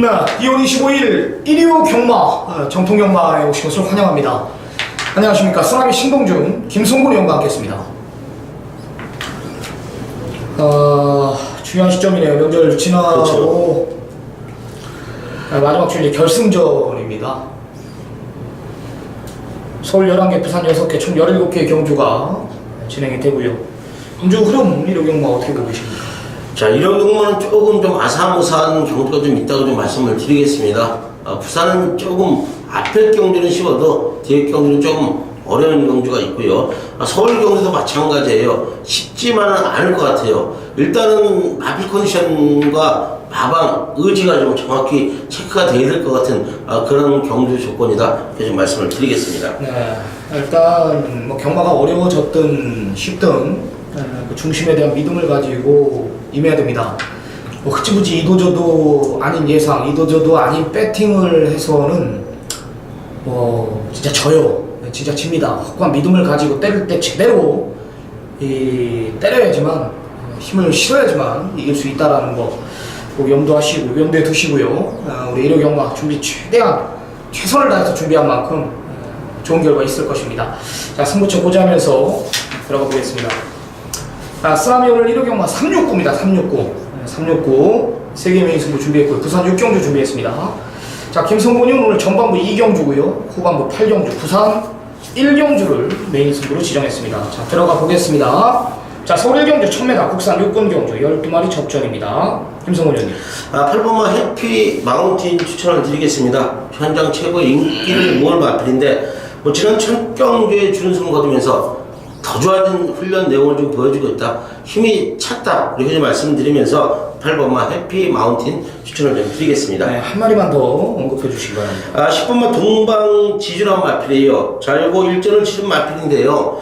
네, 2월 25일 일요 경마 정통 경마에 오신 것을 환영합니다. 안녕하십니까, 쓰나미 신동준, 김성곤 의원과 함께했습니다. 중요한 시점이네요. 명절 지나고 그렇죠. 마지막 주 이제 결승전입니다. 서울 11개, 부산 6개, 총 17개의 경주가 진행이 되고요. 경주 흐름 일요 경마 어떻게 보고 계십니까? 자, 이런 경우는 조금 좀 아사무사한 경주가 좀 있다고 좀 말씀을 드리겠습니다. 부산은 조금 앞에 경주는 쉬워도 뒤에 경주는 조금 어려운 경주가 있고요. 서울 경주도 마찬가지예요. 쉽지만은 않을 것 같아요. 일단은 마필 컨디션과 마방 의지가 좀 정확히 체크가 돼야 될 것 같은 그런 경주 조건이다. 이렇게 좀 말씀을 드리겠습니다. 네, 일단 뭐 경마가 어려워졌든 쉽든 그 중심에 대한 믿음을 가지고 임해야 됩니다. 뭐 흐지부지 이도저도 아닌 예상, 이도저도 아닌 배팅을 해서는 뭐 진짜 져요. 진짜 집니다. 확고한 믿음을 가지고 때릴 때 제대로 때려야지만, 힘을 실어야지만 이길 수 있다라는 거 꼭 염두하시고 염두에 두시고요. 우리 일요 경마 준비 최대한 최선을 다해서 준비한 만큼 좋은 결과 있을 것입니다. 자, 승부처 고지하면서 들어가 보겠습니다. 쓰나미 오늘 일요 경마 369입니다. 369 세계 메인 승부 준비했고요. 부산 6경주 준비했습니다. 자, 김성곤이 오늘 전반부 2경주고요. 후반부 8경주, 부산 1경주를 메인 승부로 지정했습니다. 자, 들어가 보겠습니다. 자, 서울 1경주 1000m 국산 6군 경주 12마리 접전입니다. 김성곤 의원님. 8번마 해피 마운틴 추천을 드리겠습니다. 현장 최고의 인기를 모을 마필인데 뭐 지난 첫 경주에 준우승을 거두면서 더 좋아진 훈련 내용을 좀 보여주고 있다. 힘이 찼다. 이렇게 좀 말씀드리면서 8번마 해피 마운틴 추천을 좀 드리겠습니다. 네, 한 마리만 더 언급해 주시기 바랍니다. 10번마 동방 지주란 마필이에요. 잘고 일전을 치른 마필인데요.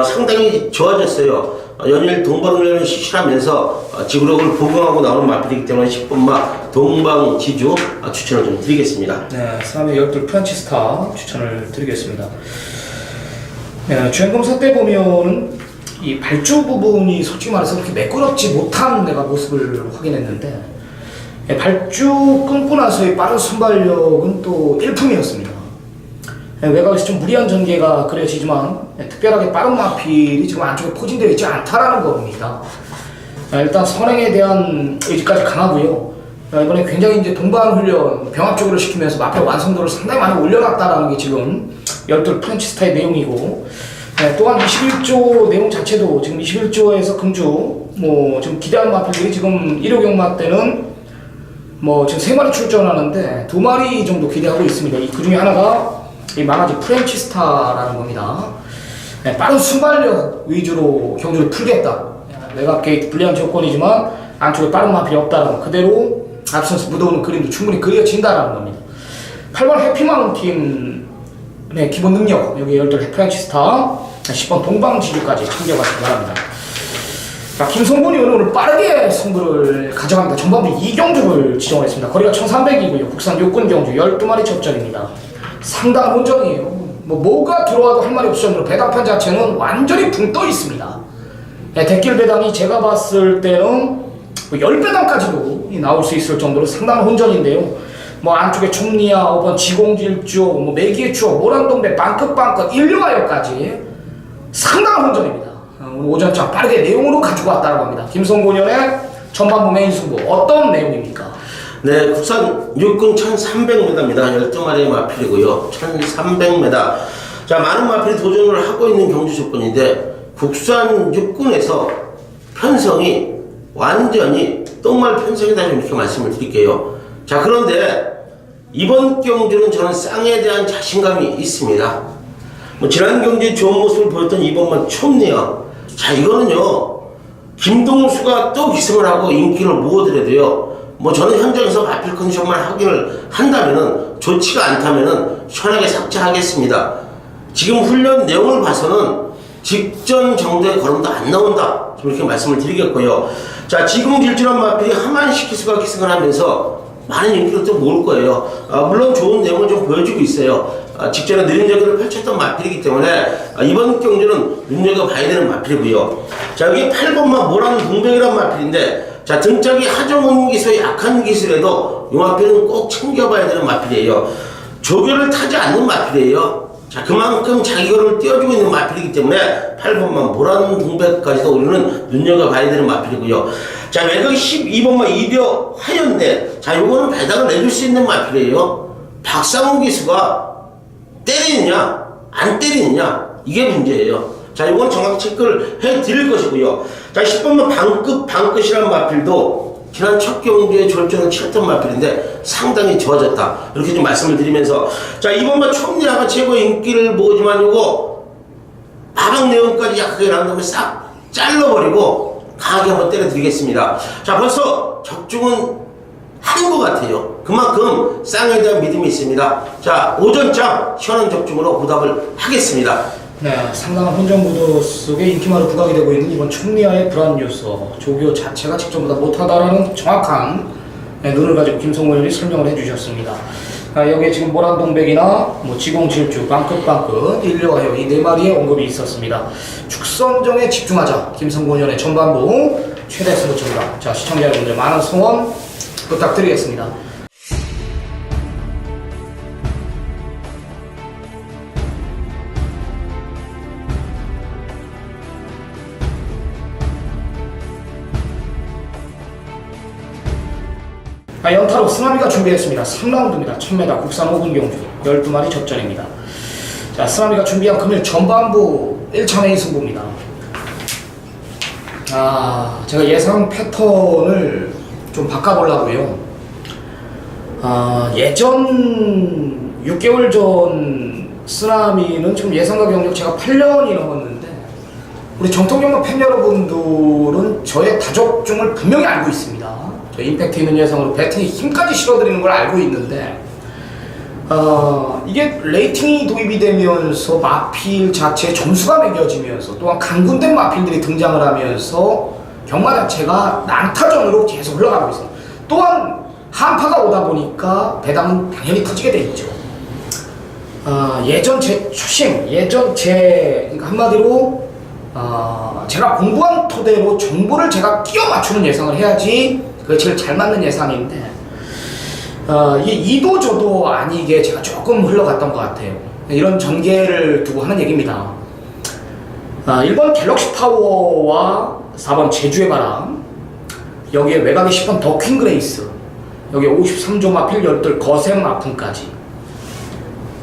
상당히 좋아졌어요. 연일 동방훈련을 실시하면서 지구력을 보강하고 나오는 마필이기 때문에 10번마 동방 지주 추천을 좀 드리겠습니다. 네, 쓰나미 12 프란치스타 추천을 드리겠습니다. 네, 주행검사 때 보면은 이 발주 부분이 솔직히 말해서 그렇게 매끄럽지 못한 내가 모습을 확인했는데, 발주 끊고 나서의 빠른 순발력은 또 일품이었습니다. 외곽에서 좀 무리한 전개가 그려지지만 특별하게 빠른 마필이 지금 안쪽에 포진되어 있지 않다라는 겁니다. 일단 선행에 대한 의지까지 강하고요. 이번에 굉장히 이제 동반 훈련 병합적으로 시키면서 마필 완성도를 상당히 많이 올려놨다라는 게 지금 12 프란치스타의 내용이고, 또한 21조 내용 자체도 지금 21조에서 금주 뭐 지금 기대하는 마필들이 지금 1호 경마 때는 뭐 지금 3마리 출전하는데 2마리 정도 기대하고 있습니다. 그 중에 하나가 이 만화지 프란치스타라는 겁니다. 빠른 순발력 위주로 경주를 풀겠다. 외곽 게이트 불리한 조건이지만 안쪽에 빠른 마필이 없다라는, 그대로 앞서서 묻어오는 그림도 충분히 그려진다라는 겁니다. 8번 해피마운틴의 기본 능력, 여기 12 프란치스타, 10번 동방지주까지 챙겨가시기 바랍니다. 자, 김성곤이 오늘 빠르게 승부를 가져갑니다. 전반부 2경주를 지정했습니다. 거리가 1300이고요. 국산 6군 경주 12마리 접전입니다. 상당한 혼전이에요. 뭐가 들어와도 할 말이 없을 정도로 배당판 자체는 완전히 붕 떠 있습니다. 대길 배당이 제가 봤을 때는 10배당까지도 나올 수 있을 정도로 상당한 혼전인데요. 뭐 안쪽에 총리야, 5번 지공질주, 매기의 추억, 모란동배, 빵긋빵긋, 인류가요까지 상당한 혼전입니다. 오늘 오전장 빠르게 내용으로 가지고 왔다고 합니다. 김성곤 의원의 전반부 메인 승부 어떤 내용입니까? 네, 국산 6군 1300m입니다. 12마리의 마필이고요. 1300m. 자, 많은 마필이 도전을 하고 있는 경주 조건인데, 국산 6군에서 편성이 완전히 똥말 편성이다, 이렇게 말씀을 드릴게요. 자, 그런데 이번 경주는 저는 쌍에 대한 자신감이 있습니다. 뭐 지난 경주에 좋은 모습을 보였던 이번만 촘네요. 자, 이거는요, 김동수가 또 기승을 하고 인기를 모으더라도요, 뭐 저는 현장에서 마필 컨디션만 확인을 한다면은, 좋지가 않다면은 시원하게 삭제하겠습니다. 지금 훈련 내용을 봐서는 직전 정도의 걸음도 안 나온다, 좀 이렇게 말씀을 드리겠고요. 자, 지금 질주한 마필이 하만시키수가 기승을 하면서 많은 인기를 또 모을 거예요. 물론 좋은 내용을 좀 보여주고 있어요. 직전에 느린 저기를 펼쳤던 마필이기 때문에 이번 경주는 눈여겨봐야 되는 마필이고요. 자, 여기 8번마 모란 동백이란 마필인데, 자, 등짝이 하정운 기술, 약한 기술에도 이 마필은 꼭 챙겨봐야 되는 마필이에요. 조교를 타지 않는 마필이에요. 자, 그만큼 자기 걸음을 띄워주고 있는 마필이기 때문에 8번만 모란 동백까지도 우리는 눈여겨봐야 되는 마필이고요. 자, 외곽 12번만 이벼 화연대. 자, 요거는 배당을 내줄 수 있는 마필이에요. 박상훈 기수가 때리느냐, 안 때리느냐, 이게 문제예요. 자, 이건 정확히 체크를 해 드릴 것이고요. 자, 10번만 방끝이라는 마필도 지난 첫 경기에 졸전을 치렀던 마필인데 상당히 좋아졌다. 이렇게 좀 말씀을 드리면서, 자, 2번만 촌리아가 최고의 인기를 모으지만 요거 마방 내용까지 약하게 나온 다음에 싹 잘라버리고 강하게 한번 때려드리겠습니다. 자, 벌써 적중은 하는 것 같아요. 그만큼 쌍에 대한 믿음이 있습니다. 자, 오전장 시원한 적중으로 보답을 하겠습니다. 네, 상당한 혼전 무도 속에 인기마로 부각이 되고 있는 이번 촌리아의 불안 요소, 조교 자체가 직전보다 못하다라는 정확한 눈을 가지고 김성호 의원이 설명을 해주셨습니다. 여기에 지금 모란동백이나 지공질주, 방긋방긋, 인류하여 이 네 마리의 언급이 있었습니다. 축선정에 집중하자. 김성호 의원의 전반부 최대 승부 전방. 자, 시청자 여러분들 많은 성원 부탁드리겠습니다. 연타로 쓰나미가 준비했습니다. 3라운드입니다. 1000m 국산 5분 경주 12마리 접전입니다. 자, 쓰나미가 준비한 금일 전반부 1차내의 승부입니다. 제가 예상 패턴을 좀 바꿔보려고요. 예전 6개월 전 쓰나미는 지금 예상과 경력 제가 8년이 넘었는데 우리 정통경마 팬 여러분들은 저의 다적중을 분명히 알고 있습니다. 임팩트 있는 예상으로 배팅에 힘까지 실어드리는 걸 알고 있는데 이게 레이팅이 도입이 되면서 마필 자체의 점수가 매겨지면서 또한 강군된 마필들이 등장을 하면서 경마 자체가 난타전으로 계속 흘러가고 있습니다. 또한 한파가 오다 보니까 배당은 당연히 터지게 돼 있죠. 예전 제 초심, 그러니까 한마디로 제가 공부한 토대로 정보를 제가 끼워 맞추는 예상을 해야지 그게 제일 잘 맞는 예상인데 이게 이도저도 아니게 제가 조금 흘러갔던 것 같아요. 이런 전개를 두고 하는 얘기입니다. 1번 갤럭시 파워와 4번 제주의 바람, 여기에 외곽에 10번 더 퀸 그레이스, 여기에 53조 마필 10돌 거센 마품까지,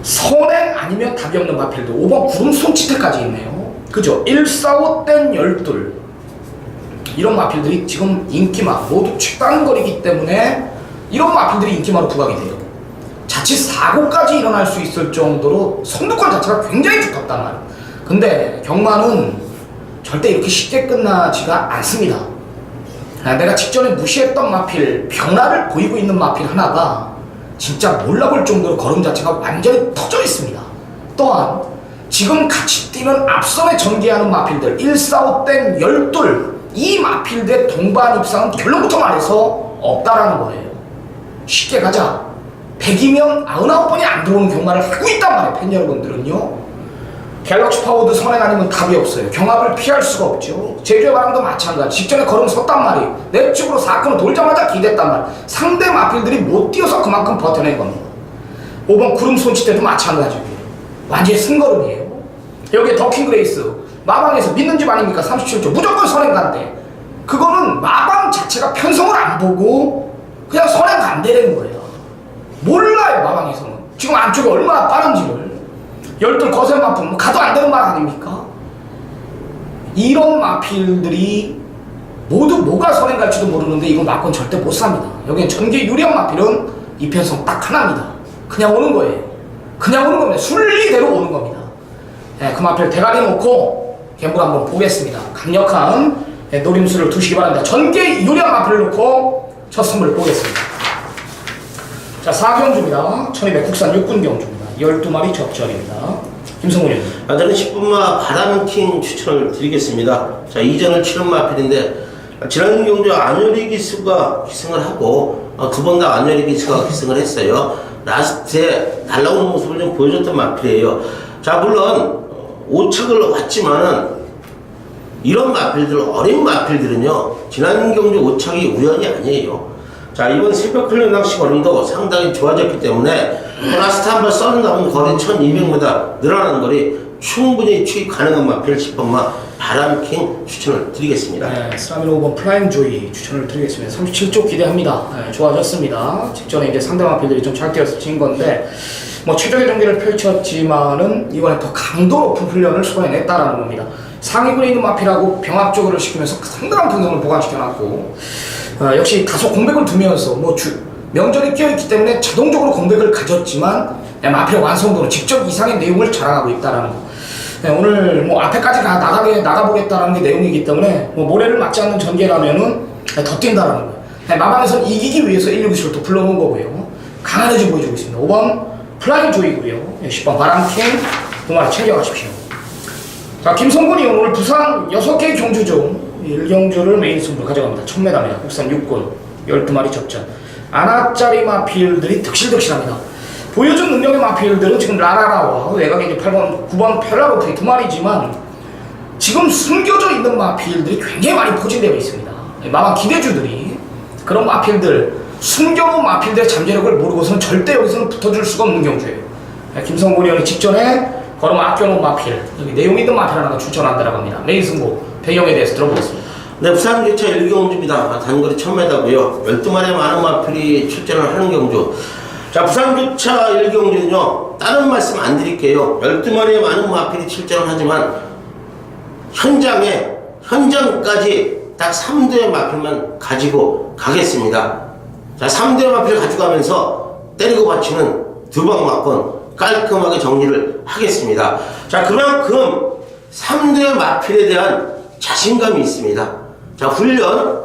선행 아니면 답이 없는 마필도 5번 구름 손치태까지 있네요. 그죠? 145 땐 10돌, 이런 마필들이 지금 인기마 모두 최단거리기 때문에 이런 마필들이 인기마로 부각이 돼요. 자칫 사고까지 일어날 수 있을 정도로 선두권 자체가 굉장히 두텁단 말이에요. 근데 경마는 절대 이렇게 쉽게 끝나지가 않습니다. 내가 직전에 무시했던 마필, 변화를 보이고 있는 마필 하나가 진짜 몰라볼 정도로 걸음 자체가 완전히 터져 있습니다. 또한 지금 같이 뛰는 앞선에 전개하는 마필들 145 땐 10돌, 이 마필들의 동반 입상은 결론부터 말해서 없다라는 거예요. 쉽게 가자. 100이면 99번이 안 들어오는 경마를 하고 있단 말이에요. 팬 여러분들은요. 갤럭시 파워도 선행 아니면 답이 없어요. 경합을 피할 수가 없죠. 제주의 바람도 마찬가지. 직전에 걸음 섰단 말이에요. 내 쪽으로 사건을 돌자마자 기댔단 말이에요. 상대 마필들이 못 뛰어서 그만큼 버텨낸 겁니다. 5번 구름 손치대도 마찬가지고요. 완전히 승걸음이에요. 여기에 더킹 그레이스. 마방에서 믿는 집 아닙니까? 37조 무조건 선행 간대. 그거는 마방 자체가 편성을 안 보고 그냥 선행 간대라는 거예요. 몰라요. 마방에서는 지금 안쪽에 얼마나 빠른지를. 10돌 거센 마품 가도 안 되는 말 아닙니까? 이런 마필들이 모두 뭐가 선행 갈지도 모르는데 이거 맞고는 절대 못 삽니다. 여기엔 전개 유리한 마필은 이편성 딱 하나입니다. 그냥 오는 거예요. 그냥 오는 겁니다. 순리대로 오는 겁니다. 그 마필 대가리 놓고 갬블 한번 보겠습니다. 강력한 노림수를 두시기 바랍니다. 전개 유리한 마필을 놓고 첫 선물을 보겠습니다. 자, 4경주입니다. 1200 국산 6군 경주입니다. 12마리 접전입니다. 김성훈 의원님. 저는 10분마 바람킹 추천을 드리겠습니다. 자, 이전을 치른 마필인데 지난 경주 안효리 기수가 기승을 하고 두 번 다 안효리 기수가 기승을 했어요. 라스트에 날라오는 모습을 좀 보여줬던 마필이에요. 자, 물론 5착을 왔지만은 이런 마필들, 어린 마필들은요, 지난 경주 오착이 우연이 아니에요. 자, 이번 새벽 훈련 낚시 걸음도 상당히 좋아졌기 때문에 라스트 한번 썰은 남은 거리 1200m 늘어난 거리 충분히 추입 가능한 마필 10번마 바람킹 추천을 드리겠습니다. 네, 스라밀 5번 플라잉 조이 추천을 드리겠습니다. 37쪽 기대합니다. 네, 좋아졌습니다. 직전에 이제 상대 마필들이 좀 잘 뛰어서 진 건데, 뭐 최적의 경기를 펼쳤지만은 이번에 더 강도 높은 훈련을 소화해냈다라는 겁니다. 상위군에 있는 마필하고 병합적으로 시키면서 상당한 근성을 보강시켜놨고, 역시 다소 공백을 두면서 명절이 끼어있기 때문에 자동적으로 공백을 가졌지만 마필의 완성도는 직접 이상의 내용을 자랑하고 있다라는 거. 네, 오늘 뭐 앞에까지 나가보겠다라는 게 내용이기 때문에 뭐 모래를 맞지 않는 전개라면은 더 뛴다라는 거예요. 네, 마방에서는 이기기 위해서 161을 또 불러놓은 거고요. 강한 의지 보여주고 있습니다. 5번 플라잉 조이고요. 10번 바람킹 두 마리 챙겨가십시오. 자, 김성군이 오늘 부산 6개 경주 중 1경주를 메인 승부로 가져갑니다. 1000m입니다. 국산 6군 12마리 접전. 아나짜리 마필들이 득실득실합니다. 보여준 능력의 마필들은 지금 라라라와 외곽에 이제 8번, 9번 페라로프의 두 마리지만 지금 숨겨져 있는 마필들이 굉장히 많이 포진되어 있습니다. 마방 기대주들이 그런 마필들, 숨겨놓은 마필들의 잠재력을 모르고서는 절대 여기서는 붙어줄 수가 없는 경주예요. 김성곤 의원이 직전에 걸음 아껴놓은 마필, 여기 내용 있는 마필 하나가 추천한다라고 합니다. 메인 승부 배경에 대해서 들어보겠습니다. 네, 부산 교차 1경주입니다. 단거리 1000m고요. 12마리의 많은 마필이 출전을 하는 경주. 자, 부산 교차 1경주는요, 다른 말씀 안 드릴게요. 12마리의 많은 마필이 출전을 하지만 현장까지 딱 3대의 마필만 가지고 가겠습니다. 자, 3대의 마필 가져가면서 때리고 받치는 두방 맞건 깔끔하게 정리를 하겠습니다. 자, 그만큼 3대 마필에 대한 자신감이 있습니다. 자, 훈련,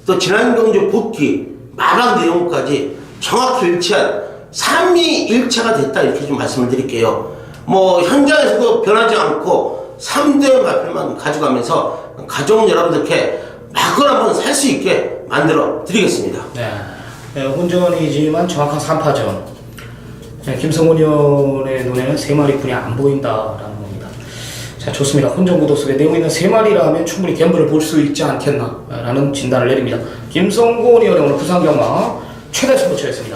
또 지난 경주 복귀, 마방 내용까지 정확히 일치한 3위일체가 됐다, 이렇게 좀 말씀을 드릴게요. 뭐 현장에서도 변하지 않고 3대 마필만 가져가면서 가족 여러분들께 막을 한번 살 수 있게 만들어 드리겠습니다. 네, 혼전이지만 정확한 3파전. 네, 김성훈 의원의 눈에는 3마리뿐이 안 보인다라는 겁니다. 자, 좋습니다. 혼전구도 속에 내용 있는 3마리라면 충분히 갬블을 볼 수 있지 않겠나라는 진단을 내립니다. 김성훈 의원의 오늘 부산경마 최대 스포츠였습니다.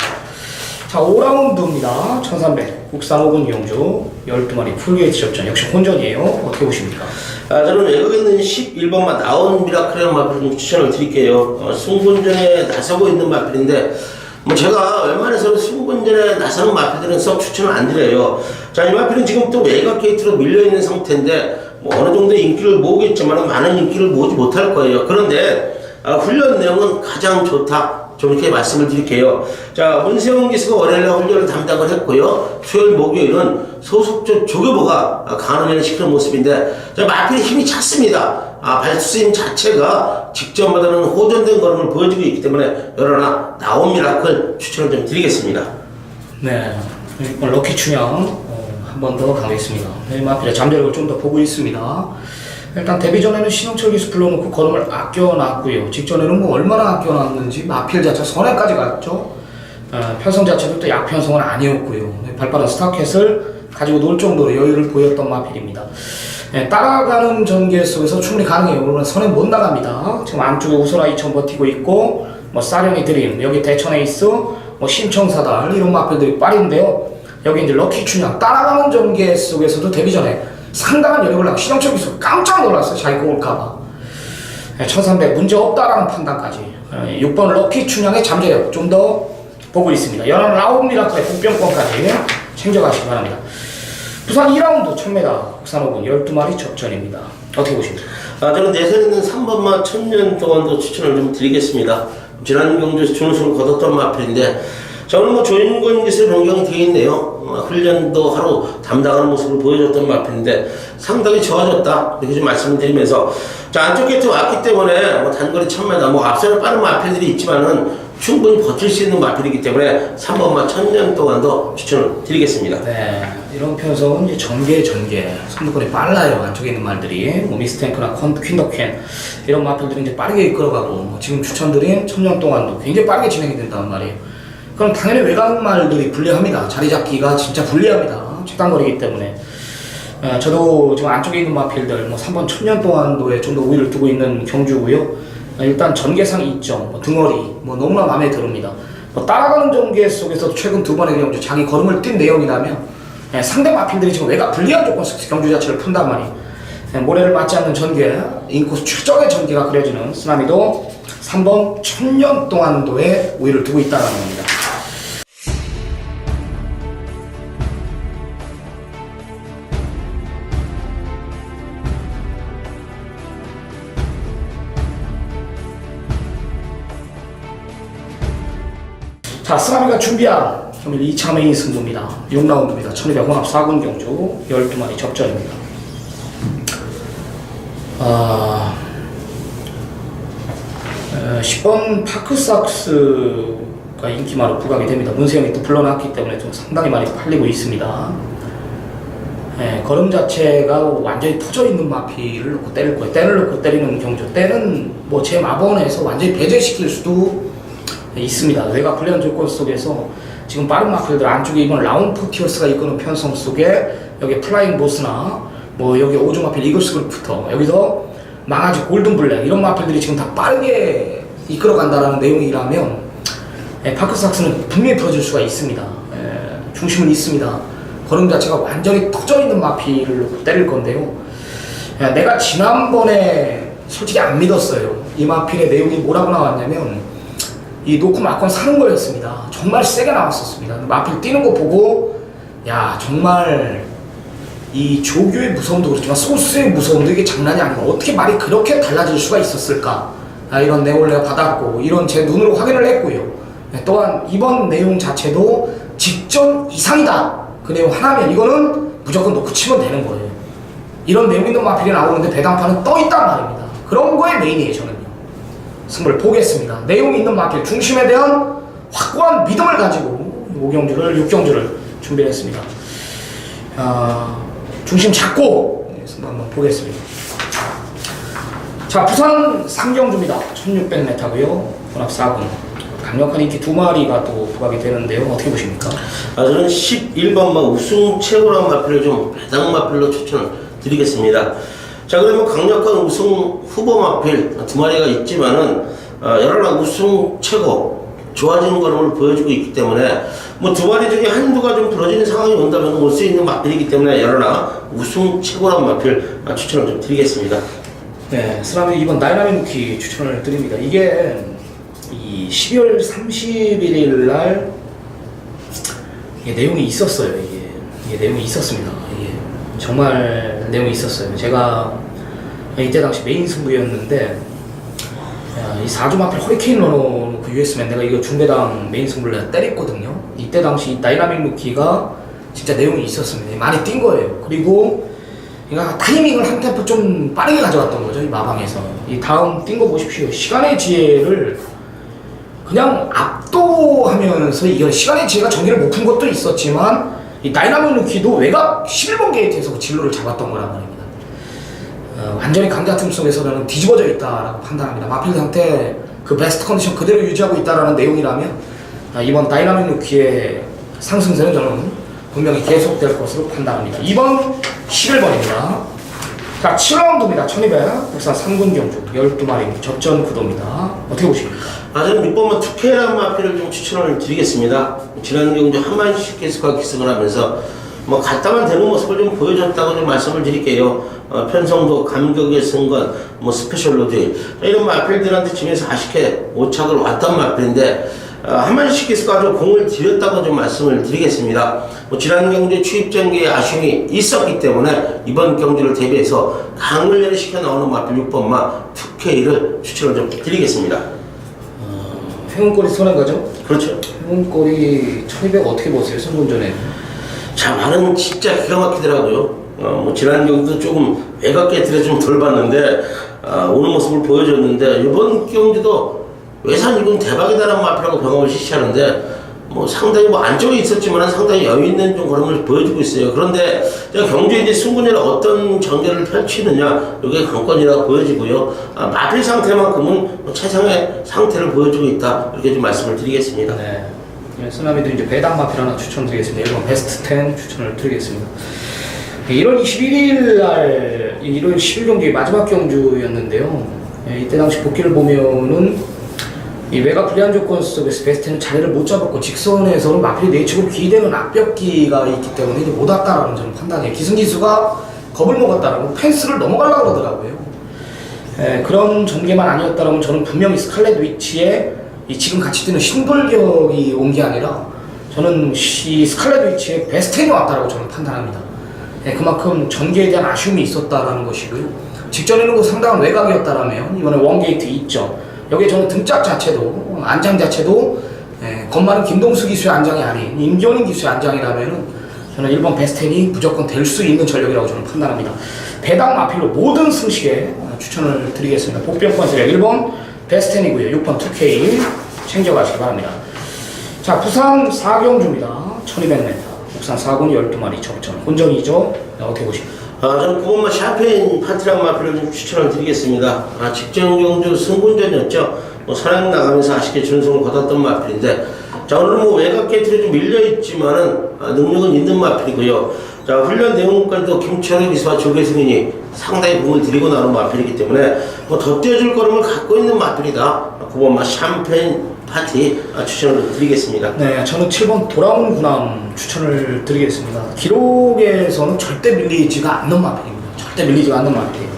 자, 5라운드입니다. 1300 국산 5군 경주 12마리 풀게이트 접전 역시 혼전이에요. 어떻게 보십니까? 저는 외국에 있는 11번만 나온 미라클의 마필 좀 추천을 드릴게요. 승분전에 나서고 있는 마필인데 뭐 제가 웬만해서는 승분전에 나서는 마필들은 썩 추천을 안 드려요. 자, 이 마필은 지금 또 외곽 게이트로 밀려있는 상태인데 뭐 어느 정도의 인기를 모으겠지만 많은 인기를 모으지 못할 거예요. 그런데 훈련 내용은 가장 좋다, 좀 이렇게 말씀을 드릴게요. 자, 문세훈 기수가 월요일날 훈련을 담당을 했고요. 수요일, 목요일은 소속조 조교보가 강한 훈련을 시키는 모습인데, 자, 마필의 힘이 찼습니다. 발수임 자체가 직전보다는 호전된 걸음을 보여주고 있기 때문에 여러나 나온 미라클 추천을 좀 드리겠습니다. 네, 럭키 춘향 한 번 더 가겠습니다. 네, 마필의 잠재력을 좀 더 보고 있습니다. 일단 데뷔 전에는 신영철 기수 불러놓고 걸음을 아껴놨고요. 직전에는 뭐 얼마나 아껴놨는지 마필 자체 선에까지 갔죠. 편성 자체도 또 약편성은 아니었고요. 발빠른 스타켓을 가지고 놀 정도로 여유를 보였던 마필입니다. 네, 따라가는 전개 속에서 충분히 가능해요. 오늘은 선에 못 나갑니다. 지금 안쪽에 우소라 2000 버티고 있고, 뭐 사령이 드림, 여기 대천 에이스, 뭐 심청사달 이런 마필들이 빠른데요. 여기 이제 럭키 춘향 따라가는 전개 속에서도 데뷔 전에 상당한 여력을 하고 신영철 기수 깜짝 놀랐어요. 자기 거 올까봐. 1300 문제 없다라는 판단까지. 6번 럭키 춘향의 잠재력 좀 더 보고 있습니다. 연합 라운 미라클의 복병권까지 챙겨가시기 바랍니다. 부산 2라운드 1000m 국산 5군 12마리 접전입니다. 어떻게 보십니까? 저는 내선 있는 3번마 1000년 동안도 추천을 좀 드리겠습니다. 지난 경주에서 준우승을 거뒀던 마필인데, 자, 오늘 뭐 조인권 기술 변경이 되어 있네요. 훈련도 하루 담당하는 모습을 보여줬던 마필인데 상당히 좋아졌다, 이렇게 좀 말씀을 드리면서, 자, 안쪽 게이트 왔기 때문에 뭐 단거리 1000m, 뭐 앞서는 빠른 마필들이 있지만은 충분히 버틸 수 있는 마필이기 때문에 3번마 1000년 동안도 추천을 드리겠습니다. 네, 이런 편성은 이제 전개 선두권이 빨라요. 안쪽에 있는 말들이 뭐 미스탱크나 퀸더퀸 이런 마필들이 이제 빠르게 이끌어가고, 뭐 지금 추천드린 1000년 동안도 굉장히 빠르게 진행이 된단 말이에요. 그럼 당연히 외곽 말들이 불리합니다. 자리 잡기가 진짜 불리합니다. 최단거리이기 때문에. 저도 지금 안쪽에 있는 마필들, 뭐 3번 천년동안도에 좀 더 우위를 두고 있는 경주고요. 일단 전개상 이점, 뭐 등어리, 뭐 너무나 마음에 듭니다. 뭐 따라가는 전개 속에서 최근 두 번의 경주 자기 걸음을 띈 내용이라면 상대 마필들이 지금 외곽 불리한 조건 속에서 경주 자체를 푼단 말이에요. 모래를 맞지 않는 전개, 인코스 최적의 전개가 그려지는 쓰나미도 3번 천년동안도에 우위를 두고 있다는 겁니다. 자, 쓰나미가 준비한 금일 2차 메인 승부입니다. 6라운드입니다. 1200 혼합 4군 경주 12마리 접전입니다. 10번 파크삭스가 인기마로 부각이 됩니다. 문세영이 또 불러놨기 때문에 좀 상당히 많이 팔리고 있습니다. 걸음 자체가 완전히 터져있는 마피를 놓고 때릴 거예요. 때를 놓고 때리는 경주. 때는 뭐 제 마번에서 완전히 배제시킬 수도 있습니다. 외곽 불리한 조건 속에서 지금 빠른 마필들 안쪽에 이번 라운포티어스가 이끄는 편성 속에 여기 플라잉 보스나 뭐 여기 오종 마필 이글스 그룹부터 여기서 망아지 골든블랙 이런 마필들이 지금 다 빠르게 이끌어간다라는 내용이라면 파크삭스는 분명히 풀어질 수가 있습니다. 중심은 있습니다. 걸음 자체가 완전히 터져있는 마필을 때릴 건데요. 내가 지난번에 솔직히 안 믿었어요. 이 마필의 내용이 뭐라고 나왔냐면 이 놓고 막건 사는 거였습니다. 정말 세게 나왔었습니다. 마필 뛰는 거 보고 야 정말 이 조교의 무서움도 그렇지만 소스의 무서움도 이게 장난이 아니고 어떻게 말이 그렇게 달라질 수가 있었을까, 이런 내용을 내가 받았고 이런 제 눈으로 확인을 했고요. 또한 이번 내용 자체도 직전 이상이다 그 내용 하나면 이거는 무조건 놓고 치면 되는 거예요. 이런 내용 있는 마필이 나오는데 배당판은 떠있단 말입니다. 그런 거에 메인이에요. 저는요 승부를 보겠습니다. 내용 있는 마필 중심에 대한 확고한 믿음을 가지고 5경주를 6경주를 준비했습니다. 중심 잡고 승부 한번 보겠습니다. 자, 부산 3경주입니다. 1600m고요. 혼합 4군. 강력한 인기 두 마리가 또 부각이 되는데요. 어떻게 보십니까? 저는 11번만 우승 최고라는 마필을 좀 배당 마필로 추천을 드리겠습니다. 자, 그러면 강력한 우승 후보 마필 두 마리가 있지만은 여러 우승 최고 좋아지는 걸음을 보여주고 있기 때문에 뭐 두 마리 중에 한두가 좀 부러지는 상황이 온다면 올 수 있는 마필이기 때문에 여러 우승 최고라는 마필 추천을 좀 드리겠습니다. 네, 쓰나미 이번 다이나믹 루키 추천을 드립니다. 이게 이 12월 31일 날 이게 내용이 있었어요. 이게 내용이 있었습니다. 이게 정말 내용이 있었어요. 제가 이때 당시 메인 승부였는데 이 4주 마필 허리케인 러너 그 US맨 내가 이거 중배당 메인 승부를 내가 때렸거든요. 이때 당시 다이나믹 루키가 진짜 내용이 있었습니다. 많이 뛴 거예요. 그리고 그러니까 타이밍을 한 템포 좀 빠르게 가져갔던 거죠. 이 마방에서. 이 다음 뛴 거 보십시오. 시간의 지혜를 그냥 압도하면서 이건 시간의 지혜가 전기를 못 푼 것도 있었지만 이 다이나믹 루키도 외곽 11번 게이트에서 진로를 잡았던 거란 말입니다. 완전히 강자 틈 속에서는 뒤집어져 있다라고 판단합니다. 마필 상태 그 베스트 컨디션 그대로 유지하고 있다라는 내용이라면 이번 다이나믹 루키의 상승세는 저는 분명히 계속될 것으로 판단합니다. 2번 11번입니다. 자, 7라운드입니다. 1200 부산 3군 경주 12마리 접전 구도입니다. 어떻게 보십니까? 저는 6번만 투케라는 마필을 좀 추천을 드리겠습니다. 지난 경주 한만식 계속하게 기승을 하면서 뭐 갔다만 되는 모습을 좀 보여줬다고 좀 말씀을 드릴게요. 편성도, 감격의 승관, 뭐 스페셜 로드 이런 마필들한테 지면서 아쉽게 오착을 왔던 마필인데 한만식 계속가지고 공을 들였다고 좀 말씀을 드리겠습니다. 뭐 지난 경주 추입 전개에 아쉬움이 있었기 때문에 이번 경주를 대비해서 강을 시켜 나오는 마필 6번마 2K를 추천을 좀 드리겠습니다. 행운골이 손한 거죠? 그렇죠. 행운골이 1200 어떻게 보세요? 선군전에. 자, 말은 진짜 기가 막히더라고요. 뭐 지난 경주도 조금 외곽에 들여 좀 덜 봤는데 오는 모습을 보여줬는데 이번 경주도 외산 이건 대박이다라는 마필하고 경험을 실시하는데 뭐 상당히 뭐 안쪽에 있었지만 상당히 여유 있는 좀 걸음을 보여주고 있어요. 그런데 경주에 이제 승군이라 어떤 전개를 펼치느냐 이게 관건이라고 보여지고요. 마필 상태만큼은 최상의 상태를 보여주고 있다 이렇게 좀 말씀을 드리겠습니다. 1월 21일 날 1월 10일 경기 마지막 경주였는데요. 이때 당시 복귀를 보면은 이 외곽 불리한 조건 속에서 베스트는 자리를 못 잡았고 직선에서는 마필이 내치고 기대는 앞벽기가 있기 때문에 이제 못 왔다라는 저는 판단이에요. 기승기수가 겁을 먹었다라고 펜스를 넘어가려고 그러더라고요. 그런 전개만 아니었다면 저는 분명히 스칼렛 위치에 이 지금 같이 뛰는 신돌격이 온 게 아니라 저는 이 스칼렛 위치에 베스텐이 왔다라고 저는 판단합니다. 그만큼 전개에 대한 아쉬움이 있었다라는 것이고요. 직전에는 그 상당한 외곽이었다라면 이번에 원게이트 2점 여기에 저는 등짝 자체도 안장 자체도 겁많은 김동수 기수의 안장이 아닌 임기원인 기수의 안장이라면은 저는 1번 베스텐이 무조건 될 수 있는 전력이라고 저는 판단합니다. 배당 마필로 모든 승식에 추천을 드리겠습니다. 복병권 세력 1번 베스텐이고요. 6번 2K 챙겨가시기 바랍니다. 자, 부산 4경주입니다. 1200m. 국산 4군이 12마리 적전. 혼전이죠. 어떻게 보십니까? 저는 9번마 샤페인 파티랑 마필을 좀 추천을 드리겠습니다. 직전 경주 승분전이었죠. 사랑 나가면서 아쉽게 준승을 거뒀던 마필인데, 자, 오늘은 외곽 게이트로 좀 밀려있지만은, 능력은 있는 마필이고요. 자, 훈련 내용까지도 김철우 기수와 조계승인이 상당히 공을 들이고 나온 마필이기 때문에, 더 뛰어줄 걸음을 갖고 있는 마필이다. 9번마 샴페인 파티 추천을 드리겠습니다. 네, 저는 7번 돌아온 군함 추천을 드리겠습니다. 기록에서는 절대 밀리지가 않는 마필입니다. 절대 밀리지가 않는 마필이에요.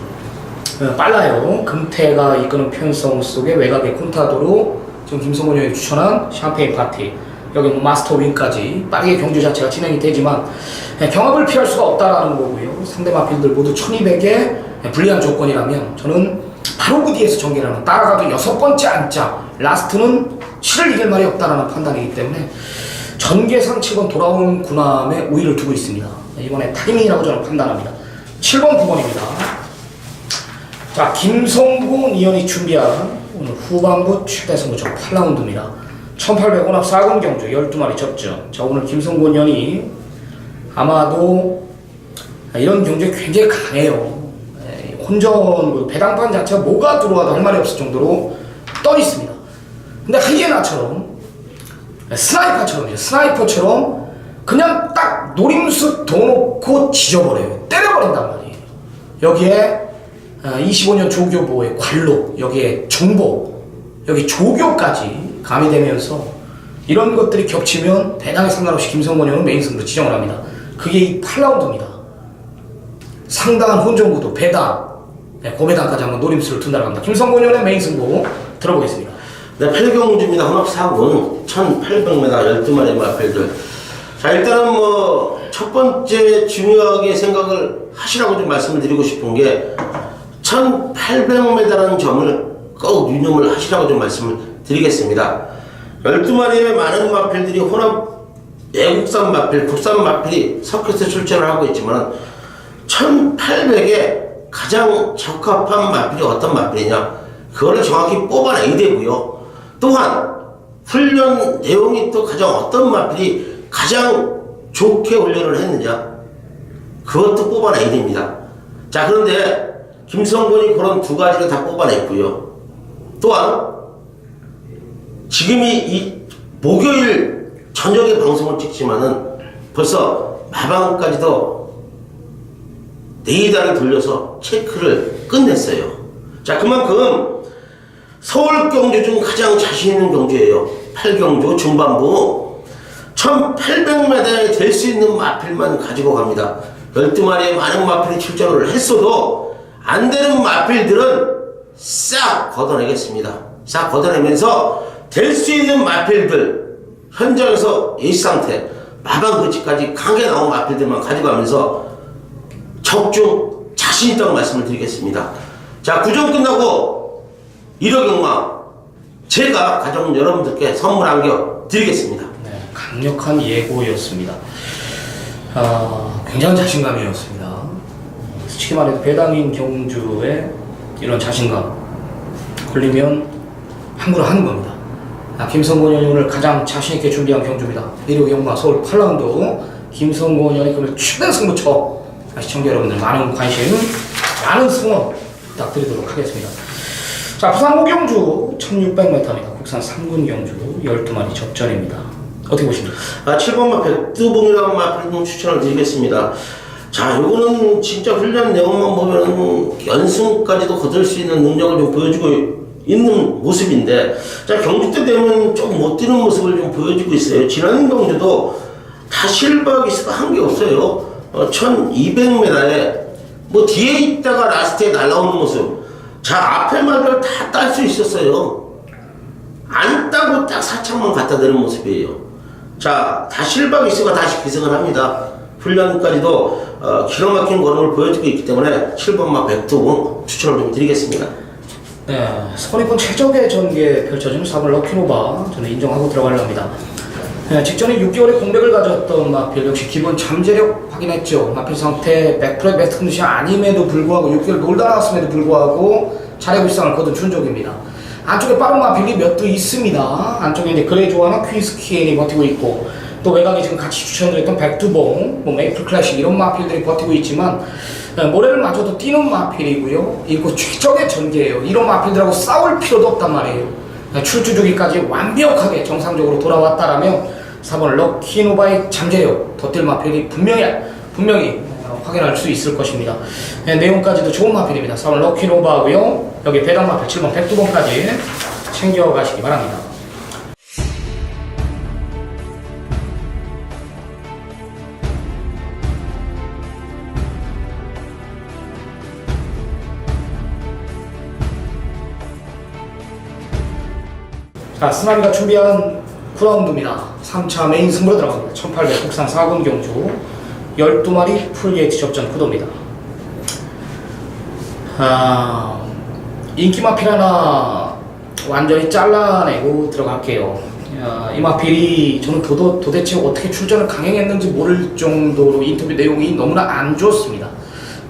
빨라요. 금태가 이끄는 편성 속에 외곽의 콘타도로 지금 김성곤 형이 추천한 샴페인 파티 여기 마스터 윈까지 빠르게 경주 자체가 진행이 되지만 경합을 피할 수가 없다라는 거고요. 상대 마필들 모두 1200에 불리한 조건이라면 저는 바로 그 뒤에서 전개를 하는 따라가도 6번째 안짜 라스트는 실을 이길 말이 없다라는 판단이기 때문에 전개상 7번 돌아온 군함에 우위를 두고 있습니다. 이번에 타이밍이라고 저는 판단합니다. 7번 9번입니다. 자, 김성곤 이현이 준비한 오늘 후반부 최대 승부처 8라운드입니다. 1800원 앞 4군 경주 12마리 접전. 자, 오늘 김성곤 이현이 아마도 이런 경주에 굉장히 강해요. 혼전 배당판 자체가 뭐가 들어와도 할 말이 없을 정도로 떠 있습니다. 근데 하이에나처럼 스나이퍼처럼 그냥 딱 노림수 둬놓고 지져버려요. 때려버린단 말이에요. 여기에 25년 조교보의 관록, 여기에 정보, 여기 조교까지 가미되면서 이런 것들이 겹치면 배당에 상관없이 김성곤 형은 메인 승부로 지정을 합니다. 그게 이 8라운드입니다. 상당한 혼전구도 배당, 고배당까지 한번 노림수를 둔다고 합니다. 김성곤 형의 메인 승부 들어보겠습니다. 네, 8경주입니다. 혼합 4군 1800m 12마리 마필들. 자, 일단은 첫 번째 중요하게 생각을 하시라고 좀 말씀을 드리고 싶은 게 1800m라는 점을 꼭 유념을 하시라고 좀 말씀을 드리겠습니다. 12마리의 많은 마필들이 혼합 외국산 마필, 국산 마필이 섞여서 출전을 하고 있지만 1800에 가장 적합한 마필이 어떤 마필이냐, 그거를 정확히 뽑아내야 되고요. 또한 훈련 내용이 또 가장 어떤 마필이 가장 좋게 훈련을 했느냐, 그것도 뽑아내야 됩니다. 자, 그런데 김성곤이 그런 두 가지를 다 뽑아냈고요. 또한 지금이 이 목요일 저녁에 방송을 찍지만은 벌써 마방까지도 4달을 돌려서 체크를 끝냈어요. 자, 그만큼 서울 경주 중 가장 자신 있는 경주예요. 8경주 중반부 1800m에 될 수 있는 마필만 가지고 갑니다. 12마리의 많은 마필이 출전을 했어도 안 되는 마필들은 싹 걷어내겠습니다. 싹 걷어내면서 될 수 있는 마필들, 현장에서 예시 상태, 마방 그치까지 강하게 나온 마필들만 가져가면서 적중 자신 있다고 말씀을 드리겠습니다. 자, 구정 끝나고 1억 경마 제가 가져온 여러분들께 선물 안겨 드리겠습니다. 네, 강력한 예고였습니다. 굉장한 자신감이었습니다. 솔직히 말해도 배당인 경주에 이런 자신감 걸리면 함부로 하는 겁니다. 김성곤 형이 오늘 가장 자신있게 준비한 경주입니다. 1호 경마 서울 8라운드 김성곤 형이 오늘 최대 승부처. 시청자 여러분들 많은 관심, 많은 승원 부탁드리도록 하겠습니다. 자, 부산 호경주 1600m입니다. 국산 3군 경주 12마리 접전입니다. 어떻게 보십니까? 7번마 백두봉이라는 마필 좀 추천을 드리겠습니다. 자, 요거는 진짜 훈련 내용만 보면 연승까지도 거둘 수 있는 능력을 좀 보여주고 있는 모습인데, 자, 경주 때 되면 좀 못 뛰는 모습을 좀 보여주고 있어요. 지난 경주도 다 실버 기수가 한 게 없어요. 1200m에 뭐 뒤에 있다가 라스트에 날아오는 모습. 자, 앞에 말을 다 딸 수 있었어요. 안 따고 딱 사창만 갖다 대는 모습이에요. 자, 다 실버 기수가 다시 기승을 합니다. 훈련까지도 기가 막힌 걸음을 보여주고 있기 때문에 7번마 백두봉 추천을 좀 드리겠습니다. 네, 선입견 최적의 전개에 펼쳐지는 4번 럭키노바 저는 인정하고 들어가려 합니다. 네, 직전에 6개월의 공백을 가졌던 마필 역시 기본 잠재력 확인했죠. 마필 상태 100% 베스트 컨디션 아님에도 불구하고 6개월 놀다 나왔음에도 불구하고 자력 일상을 거둔 준족입니다. 안쪽에 빠른 마필이 몇 두 있습니다. 안쪽에 이제 그레이조아나 퀴스키엔이 버티고 있고, 또 외곽에 지금 같이 추천드렸던 백두봉, 뭐 메이플 클래식 이런 마필들이 버티고 있지만, 모래를 마저도 뛰는 마필이고요. 이거 최적의 전개예요. 이런 마필들하고 싸울 필요도 없단 말이에요. 출주 주기까지 완벽하게 정상적으로 돌아왔다라면 4번 럭키노바의 잠재력 버틸 마필이 분명히 확인할 수 있을 것입니다. 내용까지도 좋은 마필입니다. 4번 럭키노바고요. 여기 배당 마필 7번 백두봉까지 챙겨가시기 바랍니다. 자, 스나미가 준비한 9라운드입니다. 3차 메인 승부로 들어갑니다. 1800 국산 4군 경주 12마리 풀게이트 접전 구도입니다. 인기 마필 하나 완전히 잘라내고 들어갈게요. 이 마필이 저는 도대체 어떻게 출전을 강행했는지 모를 정도로 인터뷰 내용이 너무나 안 좋습니다.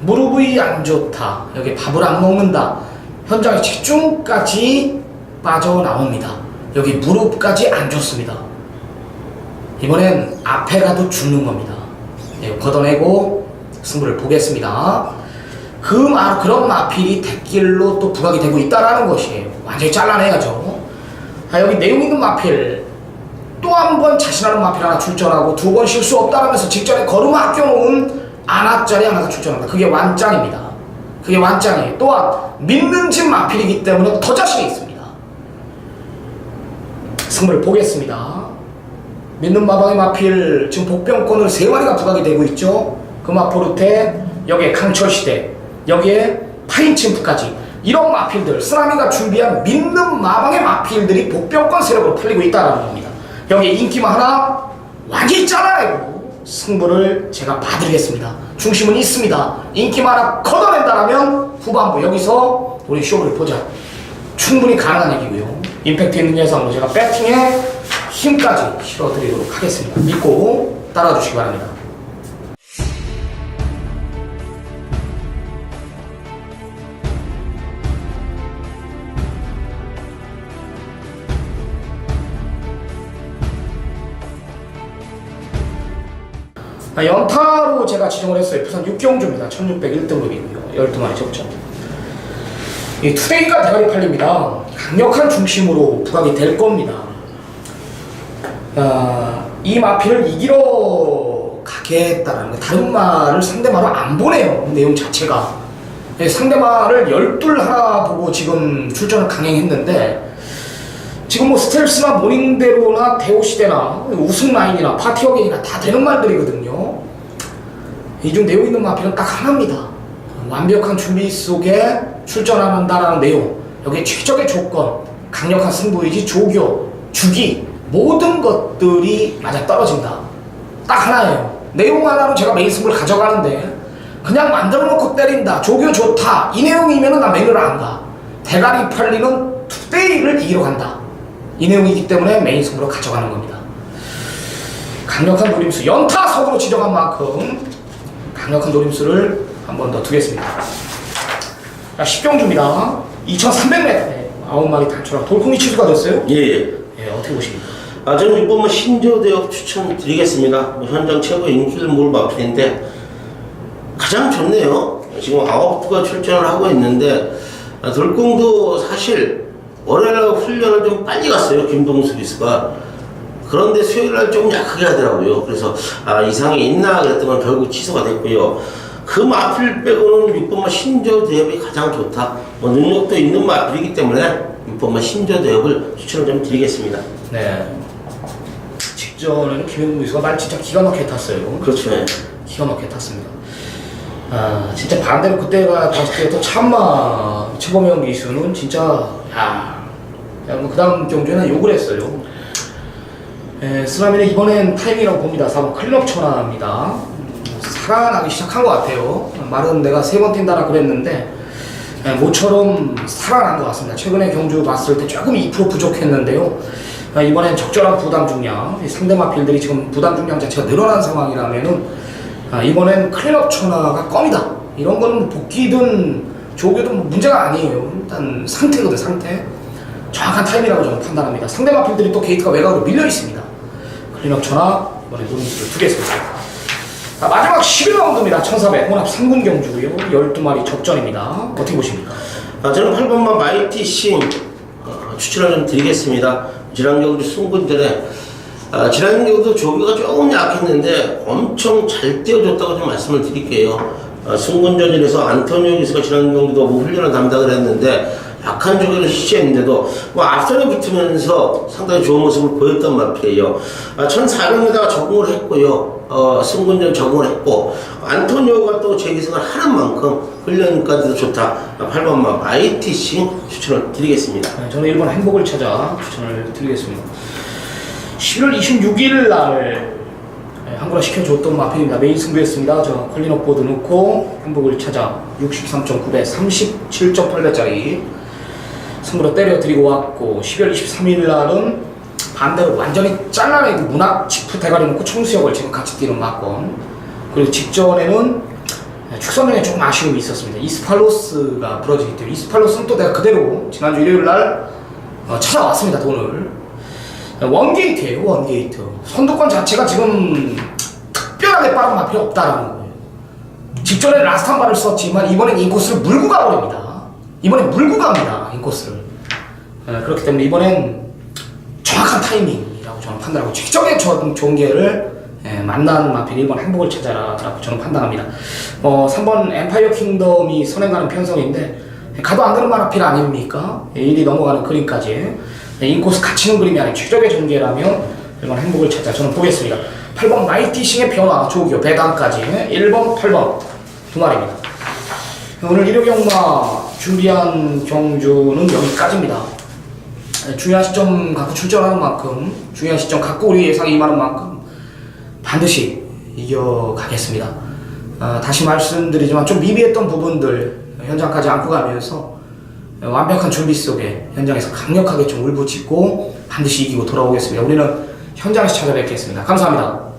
무릎이 안 좋다, 여기 밥을 안 먹는다, 현장에 체중까지 빠져나옵니다. 여기 무릎까지 안 좋습니다. 이번엔 앞에 가도 죽는 겁니다. 걷어내고 승부를 보겠습니다. 그런 마필이 대길로 또 부각이 되고 있다라는 것이에요. 완전히 잘라내야죠. 여기 내용 있는 마필, 또 한 번 자신하는 마필 하나 출전하고 2번 실수 없다라면서 직전에 걸음 아껴놓은 아나짜리 하나가 출전합니다. 그게 완짱입니다. 그게 완짱이에요. 또한 믿는 집 마필이기 때문에 더 자신이 있습니다. 승부를 보겠습니다. 믿는 마방의 마필, 지금 복병권을 3마리가 부각이 되고 있죠. 금화포르테, 여기에 강철시대, 여기에 파인침프까지 이런 마필들, 쓰나미가 준비한 믿는 마방의 마필들이 복병권 세력으로 풀리고 있다는 겁니다. 여기에 인기만 하나 완전히 잘라내고 승부를 제가 봐드리겠습니다. 중심은 있습니다. 인기만 하나 걷어낸다라면 후반부 여기서 우리 쇼를 보자. 충분히 가능한 얘기고요. 임팩트 있는 예상으로 제가 배팅에 힘까지 실어드리도록 하겠습니다. 믿고 따라주시기 바랍니다. 연타로 제가 지정을 했어요. 부산 6경주입니다. 1601등급이고요. 12마리 접전. 이 투데이가 대가리 팔립니다. 강력한 중심으로 부각이 될 겁니다. 이 마필을 이기러 가겠다라는 거, 다른 말을 상대말로 안 보내요. 내용 자체가. 상대말을 12 하나 보고 지금 출전을 강행했는데, 지금 뭐 스텔스나 모닝대로나 대오시대나 우승 라인이나 파티어겐이나 다 되는 말들이거든요. 이 중 내용 있는 마필은 딱 하나입니다. 완벽한 준비 속에 출전한다라는 내용, 여기에 최적의 조건, 강력한 승부의지, 조교, 주기, 모든 것들이 맞아떨어진다. 딱 하나예요. 내용 하나로 제가 메인 승부를 가져가는데 그냥 만들어 놓고 때린다, 조교 좋다, 이 내용이면 나 메인을 안 가. 대가리 팔리는 투데이를 이기러 간다, 이 내용이기 때문에 메인 승부로 가져가는 겁니다. 강력한 노림수, 연타석으로 지정한 만큼 강력한 노림수를 한 번 더 두겠습니다. 자, 10경주입니다. 2300m 9마리 단초랑 돌콩이 취소가 됐어요? 예. 어떻게 보십니까? 저는 이번 신조대역 추천드리겠습니다. 현장 최고 인기를 몰 마필인데 가장 좋네요. 지금 9부가 출전을 하고 있는데, 돌콩도 사실 월요일날 훈련을 좀 빨리 갔어요. 김동수 기수가. 그런데 수요일 날 조금 약하게 하더라고요. 그래서 이상이 있나 그랬더니 결국 취소가 됐고요. 그 마필 빼고는 6번마 신조 대엽이 가장 좋다. 능력도 있는 마필이기 때문에 6번마 신조 대엽을 추천을 좀 드리겠습니다. 네. 직전에는 김현무 기수가 말 진짜 기가 막히게 탔어요. 그렇죠. 네. 기가 막히게 탔습니다. 진짜 반대로 그때가 봤을 때도 참마 최범영 기수는 진짜 그 다음 경주에는 욕을 했어요. 쓰라미는 이번엔 타이밍이라고 봅니다. 4번 클럽 천하입니다. 살아나기 시작한 것 같아요. 말은 내가 3번 뛴다라 그랬는데 모처럼 살아난 것 같습니다. 최근에 경주 봤을 때 조금 2% 부족했는데요. 이번엔 적절한 부담 중량, 상대 마필들이 지금 부담 중량 자체가 늘어난 상황이라면은 이번엔 클럽 천하가 껌이다. 이런 거는 복귀든 조교든 문제가 아니에요. 일단 상태거든, 상태. 정확한 타임이라고 저는 판단합니다. 상대 마필들이 또 게이트가 외곽으로 밀려 있습니다. 클럽 천하 이번에 노림수를 두겠습니다. 마지막 11라운드입니다. 1400 혼합 3군 경주고요. 12마리 접전입니다. 어떻게 보십니까? 저는 8번마 마이티 싱 추천을 좀 드리겠습니다. 지난 경주 승군전에 지난 경주 조교가 조금 약했는데 엄청 잘 띄워줬다고 좀 말씀을 드릴게요. 승군전에서 안토니오 기수가 지난 경주도 훈련을 담당을 했는데 약한 조교를 시시했는데도 앞선에 붙으면서 상당히 좋은 모습을 보였던 마필이에요. 1400m 적응을 했고요. 승군전 적응을 했고 안토니오가 또 재기승을 하는 만큼 훈련까지도 좋다. 8번마 마이티싱 추천을 드리겠습니다. 저는 1번 행복을 찾아 추천을 드리겠습니다. 11월 26일 날 한국화 시켜줬던 마필입니다. 메인 승부였습니다. 저 퀄리너 보드 넣고 행복을 찾아 63.9배 37.8배짜리 승부로 때려드리고 왔고 12월 23일 날은 반대로 완전히 잘라내고 문학 지프 대가리 놓고 청수역을 지금 같이 뛰는 막건. 그리고 직전에는 축선명에 조금 아쉬움이 있었습니다. 이스팔로스가 부러지기 때문에 이스팔로스는 또 내가 그대로 지난주 일요일 날 찾아왔습니다. 돈을 원게이트예요. 원게이트 선두권 자체가 지금 특별하게 빠른 마필이 없다라는 거예요. 직전에 라스트 한 발을 썼지만 이번엔 인코스를 물고 가버립니다. 이번엔 물고 갑니다. 인코스를. 그렇기 때문에 이번엔 정확한 타이밍이라고 저는 판단하고 최적의 종계를 만나는 마필 1번 행복을 찾아라 라고 저는 판단합니다. 3번 엠파이어 킹덤이 선행가는 편성인데 가도 안 되는 마필 아닙니까? 1이 넘어가는 그림까지 인코스 갇히는 그림이 아닌 최적의 전개라면 1번 행복을 찾아 저는 보겠습니다. 8번 마이티싱의 변화 조교 배당까지 1번 8번 두 마리입니다. 오늘 일요경마 준비한 경주는 여기까지입니다. 중요한 시점 갖고 출전하는 만큼 중요한 시점 갖고 우리 예상이 임하는 만큼 반드시 이겨가겠습니다. 다시 말씀드리지만 좀 미비했던 부분들 현장까지 안고 가면서 완벽한 준비 속에 현장에서 강력하게 좀 울부짖고 반드시 이기고 돌아오겠습니다. 우리는 현장에서 찾아뵙겠습니다. 감사합니다.